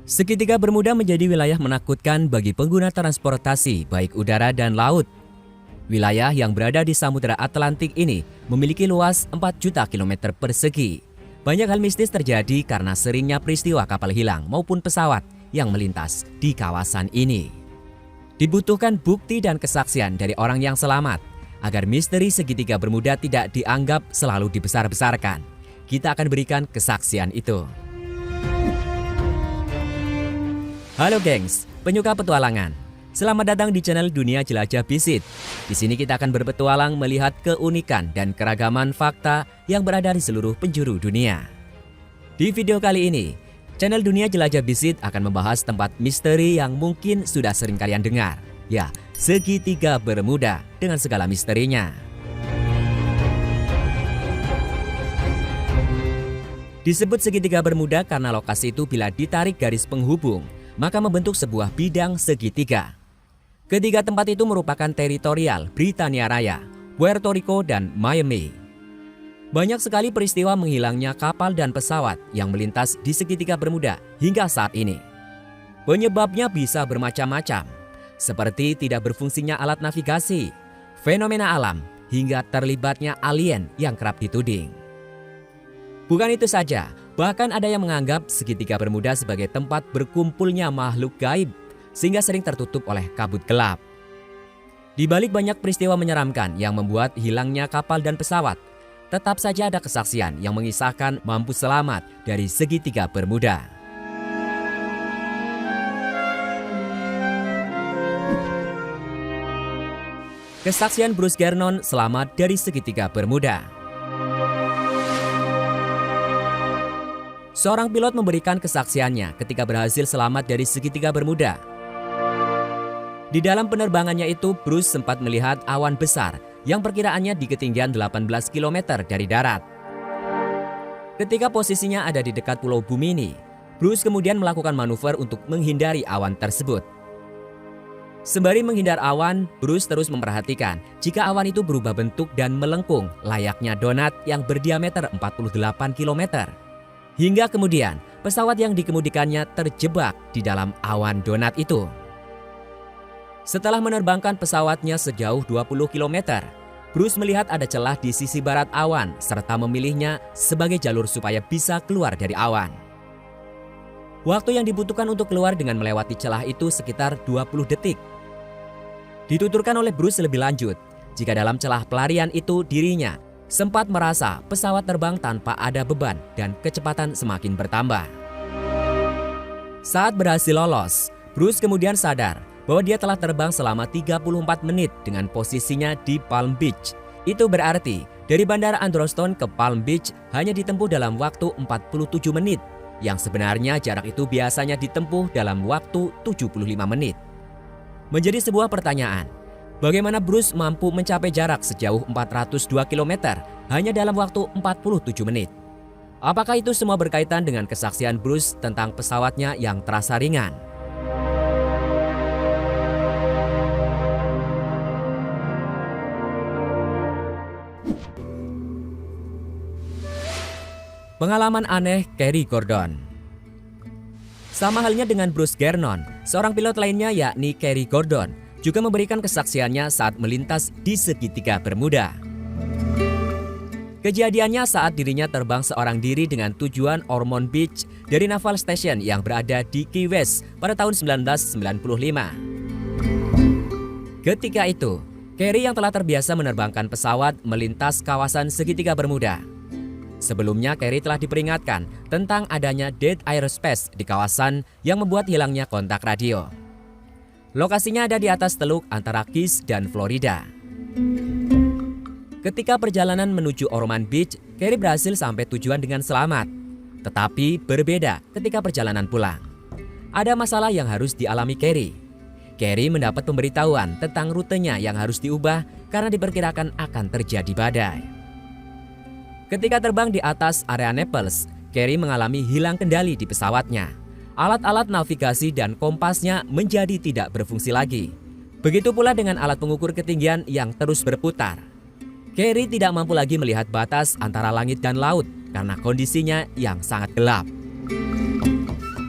Segitiga Bermuda menjadi wilayah menakutkan bagi pengguna transportasi baik udara dan laut. Wilayah yang berada di Samudra Atlantik ini memiliki luas 4 juta kilometer persegi. Banyak hal mistis terjadi karena seringnya peristiwa kapal hilang maupun pesawat yang melintas di kawasan ini. Dibutuhkan bukti dan kesaksian dari orang yang selamat agar misteri segitiga Bermuda tidak dianggap selalu dibesar-besarkan. Kita akan berikan kesaksian itu. Halo gengs, penyuka petualangan. Selamat datang di channel Dunia Jelajah Visit. Di sini kita akan berpetualang melihat keunikan dan keragaman fakta yang berada di seluruh penjuru dunia. Di video kali ini, channel Dunia Jelajah Visit akan membahas tempat misteri yang mungkin sudah sering kalian dengar. Ya, segitiga Bermuda dengan segala misterinya. Disebut segitiga Bermuda karena lokasi itu bila ditarik garis penghubung, maka membentuk sebuah bidang segitiga. Ketiga tempat itu merupakan teritorial Britania Raya, Puerto Rico, dan Miami. Banyak sekali peristiwa menghilangnya kapal dan pesawat yang melintas di segitiga Bermuda hingga saat ini. Penyebabnya bisa bermacam-macam, seperti tidak berfungsinya alat navigasi, fenomena alam, hingga terlibatnya alien yang kerap dituding. Bukan itu saja, bahkan ada yang menganggap segitiga Bermuda sebagai tempat berkumpulnya makhluk gaib, sehingga sering tertutup oleh kabut gelap. Di balik banyak peristiwa menyeramkan yang membuat hilangnya kapal dan pesawat, tetap saja ada kesaksian yang mengisahkan mampu selamat dari segitiga Bermuda. Kesaksian Bruce Gernon selamat dari segitiga Bermuda. Seorang pilot memberikan kesaksiannya ketika berhasil selamat dari segitiga Bermuda. Di dalam penerbangannya itu, Bruce sempat melihat awan besar yang perkiraannya di ketinggian 18 km dari darat. Ketika posisinya ada di dekat pulau Bumini, Bruce kemudian melakukan manuver untuk menghindari awan tersebut. Sembari menghindar awan, Bruce terus memperhatikan jika awan itu berubah bentuk dan melengkung layaknya donat yang berdiameter 48 km. Hingga kemudian pesawat yang dikemudikannya terjebak di dalam awan donat itu. Setelah menerbangkan pesawatnya sejauh 20 km, Bruce melihat ada celah di sisi barat awan serta memilihnya sebagai jalur supaya bisa keluar dari awan. Waktu yang dibutuhkan untuk keluar dengan melewati celah itu sekitar 20 detik. Dituturkan oleh Bruce lebih lanjut, jika dalam celah pelarian itu dirinya sempat merasa pesawat terbang tanpa ada beban dan kecepatan semakin bertambah. Saat berhasil lolos, Bruce kemudian sadar bahwa dia telah terbang selama 34 menit dengan posisinya di Palm Beach. Itu berarti dari Bandara Androston ke Palm Beach hanya ditempuh dalam waktu 47 menit, yang sebenarnya jarak itu biasanya ditempuh dalam waktu 75 menit. Menjadi sebuah pertanyaan, bagaimana Bruce mampu mencapai jarak sejauh 402 km hanya dalam waktu 47 menit? Apakah itu semua berkaitan dengan kesaksian Bruce tentang pesawatnya yang terasa ringan? Pengalaman aneh Kerry Gordon. Sama halnya dengan Bruce Gernon, seorang pilot lainnya yakni Kerry Gordon juga memberikan kesaksiannya saat melintas di segitiga Bermuda. Kejadiannya saat dirinya terbang seorang diri dengan tujuan Ormond Beach dari Naval Station yang berada di Key West pada tahun 1995. Ketika itu, Kerry yang telah terbiasa menerbangkan pesawat melintas kawasan segitiga Bermuda. Sebelumnya, Kerry telah diperingatkan tentang adanya dead airspace di kawasan yang membuat hilangnya kontak radio. Lokasinya ada di atas teluk antara Keys dan Florida. Ketika perjalanan menuju Ormond Beach, Kerry berhasil sampai tujuan dengan selamat. Tetapi berbeda ketika perjalanan pulang. Ada masalah yang harus dialami Kerry. Kerry mendapat pemberitahuan tentang rutenya yang harus diubah karena diperkirakan akan terjadi badai. Ketika terbang di atas area Naples, Kerry mengalami hilang kendali di pesawatnya. Alat-alat navigasi dan kompasnya menjadi tidak berfungsi lagi. Begitu pula dengan alat pengukur ketinggian yang terus berputar. Kerry tidak mampu lagi melihat batas antara langit dan laut karena kondisinya yang sangat gelap.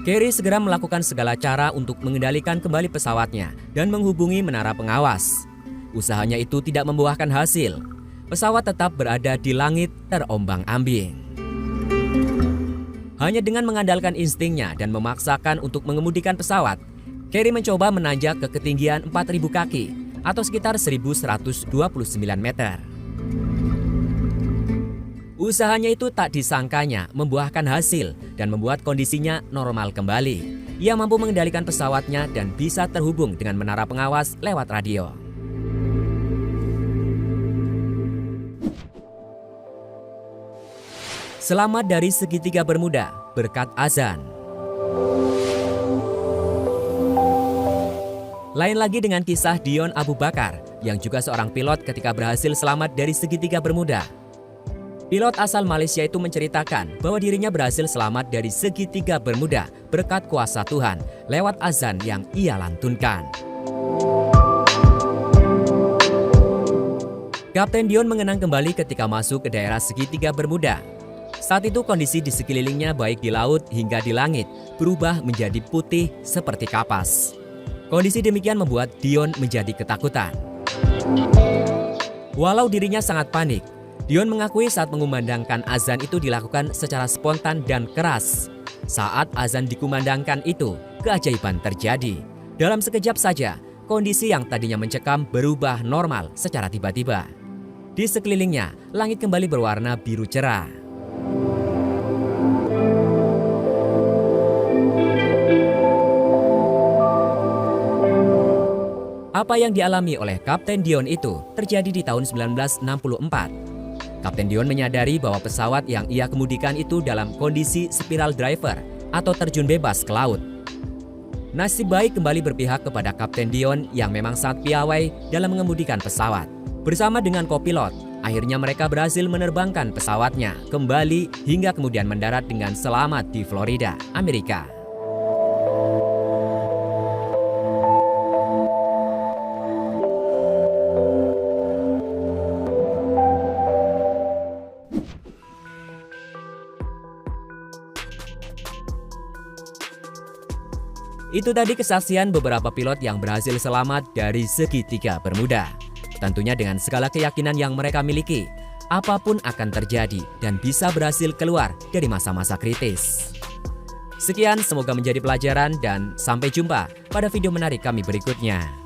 Carey segera melakukan segala cara untuk mengendalikan kembali pesawatnya dan menghubungi menara pengawas. Usahanya itu tidak membuahkan hasil. Pesawat tetap berada di langit terombang-ambing. Hanya dengan mengandalkan instingnya dan memaksakan untuk mengemudikan pesawat, Carey mencoba menanjak ke ketinggian 4.000 kaki atau sekitar 1.129 meter. Usahanya itu tak disangkanya membuahkan hasil dan membuat kondisinya normal kembali. Ia mampu mengendalikan pesawatnya dan bisa terhubung dengan menara pengawas lewat radio. Selamat dari segitiga Bermuda berkat azan. Lain lagi dengan kisah Dion Abu Bakar yang juga seorang pilot ketika berhasil selamat dari segitiga Bermuda. Pilot asal Malaysia itu menceritakan bahwa dirinya berhasil selamat dari segitiga Bermuda berkat kuasa Tuhan lewat azan yang ia lantunkan. Kapten Dion mengenang kembali ketika masuk ke daerah segitiga Bermuda. Saat itu kondisi di sekelilingnya baik di laut hingga di langit berubah menjadi putih seperti kapas. Kondisi demikian membuat Dion menjadi ketakutan. Walau dirinya sangat panik, Dion mengakui saat mengumandangkan azan itu dilakukan secara spontan dan keras. Saat azan dikumandangkan itu, keajaiban terjadi. Dalam sekejap saja, kondisi yang tadinya mencekam berubah normal secara tiba-tiba. Di sekelilingnya, langit kembali berwarna biru cerah. Apa yang dialami oleh Kapten Dion itu terjadi di tahun 1964. Kapten Dion menyadari bahwa pesawat yang ia kemudikan itu dalam kondisi spiral driver atau terjun bebas ke laut. Nasib baik kembali berpihak kepada Kapten Dion yang memang sangat piawai dalam mengemudikan pesawat. Bersama dengan kopilot, akhirnya mereka berhasil menerbangkan pesawatnya kembali hingga kemudian mendarat dengan selamat di Florida, Amerika. Itu tadi kesaksian beberapa pilot yang berhasil selamat dari segitiga Bermuda. Tentunya dengan segala keyakinan yang mereka miliki, apapun akan terjadi dan bisa berhasil keluar dari masa-masa kritis. Sekian, semoga menjadi pelajaran dan sampai jumpa pada video menarik kami berikutnya.